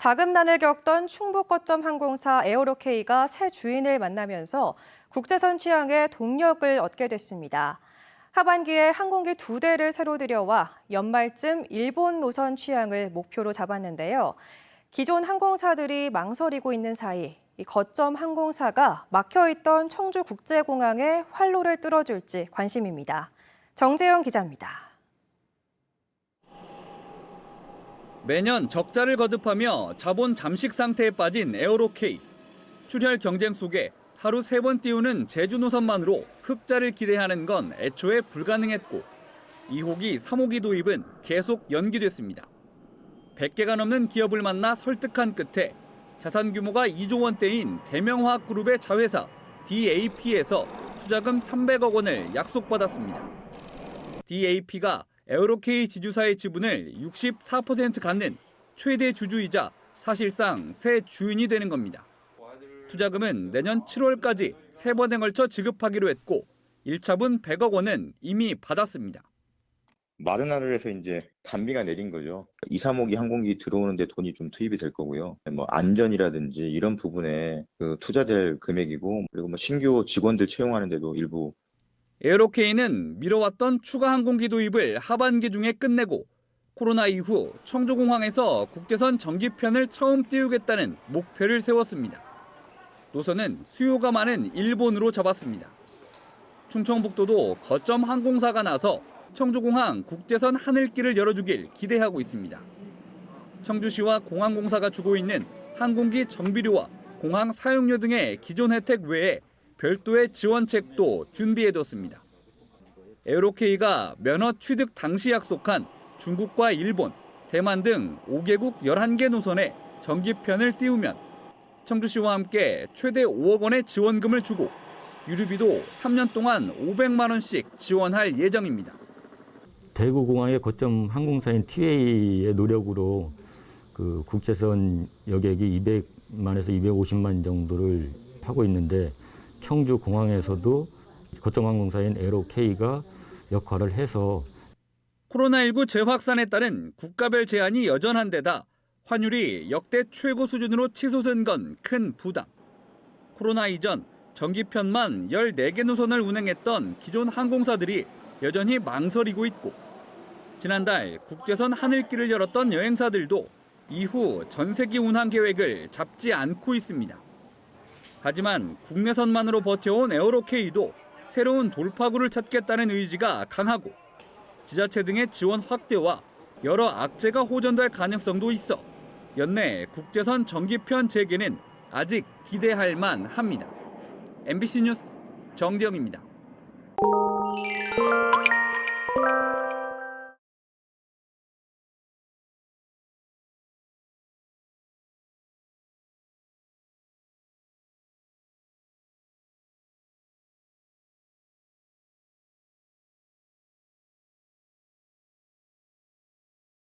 자금난을 겪던 충북 거점 항공사 에어로케이가 새 주인을 만나면서 국제선 취항에 동력을 얻게 됐습니다. 하반기에 항공기 2대를 새로 들여와 연말쯤 일본 노선 취항을 목표로 잡았는데요. 기존 항공사들이 망설이고 있는 사이 이 거점 항공사가 막혀있던 청주국제공항에 활로를 뚫어줄지 관심입니다. 정재영 기자입니다. 매년 적자를 거듭하며 자본 잠식 상태에 빠진 에어로케이. 출혈 경쟁 속에 하루 3번 띄우는 제주 노선만으로 흑자를 기대하는 건 애초에 불가능했고 2호기, 3호기 도입은 계속 연기됐습니다. 100개가 넘는 기업을 만나 설득한 끝에 자산 규모가 2조 원대인 대명화학그룹의 자회사 DAP에서 투자금 300억 원을 약속받았습니다. DAP가 에어로케이 지주사의 지분을 64% 갖는 최대 주주이자 사실상 새 주인이 되는 겁니다. 투자금은 내년 7월까지 3번에 걸쳐 지급하기로 했고 1차분 100억 원은 이미 받았습니다. 마른 하늘에서 이제 단비가 내린 거죠. 2, 3호기 항공기 들어오는데 돈이 좀 투입이 될 거고요. 안전이라든지 이런 부분에 투자될 금액이고, 그리고 신규 직원들 채용하는데도 일부. 에어로케이는 미뤄왔던 추가 항공기 도입을 하반기 중에 끝내고 코로나 이후 청주공항에서 국제선 정기편을 처음 띄우겠다는 목표를 세웠습니다. 노선은 수요가 많은 일본으로 잡았습니다. 충청북도도 거점 항공사가 나서 청주공항 국제선 하늘길을 열어주길 기대하고 있습니다. 청주시와 공항공사가 주고 있는 항공기 정비료와 공항 사용료 등의 기존 혜택 외에 별도의 지원책도 준비해뒀습니다. 에어로케이가 면허 취득 당시 약속한 중국과 일본, 대만 등 5개국 11개 노선에 정기편을 띄우면 청주시와 함께 최대 5억 원의 지원금을 주고 유류비도 3년 동안 500만 원씩 지원할 예정입니다. 대구공항의 거점 항공사인 TA의 노력으로 국제선 여객이 200만에서 250만 정도를 타고 있는데 청주공항에서도 거점 항공사인 에어로케이가 역할을 해서 코로나19 재확산에 따른 국가별 제한이 여전한 데다 환율이 역대 최고 수준으로 치솟은 건 큰 부담. 코로나 이전 정기편만 14개 노선을 운행했던 기존 항공사들이 여전히 망설이고 있고 지난달 국제선 하늘길을 열었던 여행사들도 이후 전세기 운항 계획을 잡지 않고 있습니다. 하지만 국내선만으로 버텨온 에어로케이도 새로운 돌파구를 찾겠다는 의지가 강하고 지자체 등의 지원 확대와 여러 악재가 호전될 가능성도 있어 연내 국제선 정기편 재개는 아직 기대할 만합니다. MBC 뉴스 정재영입니다.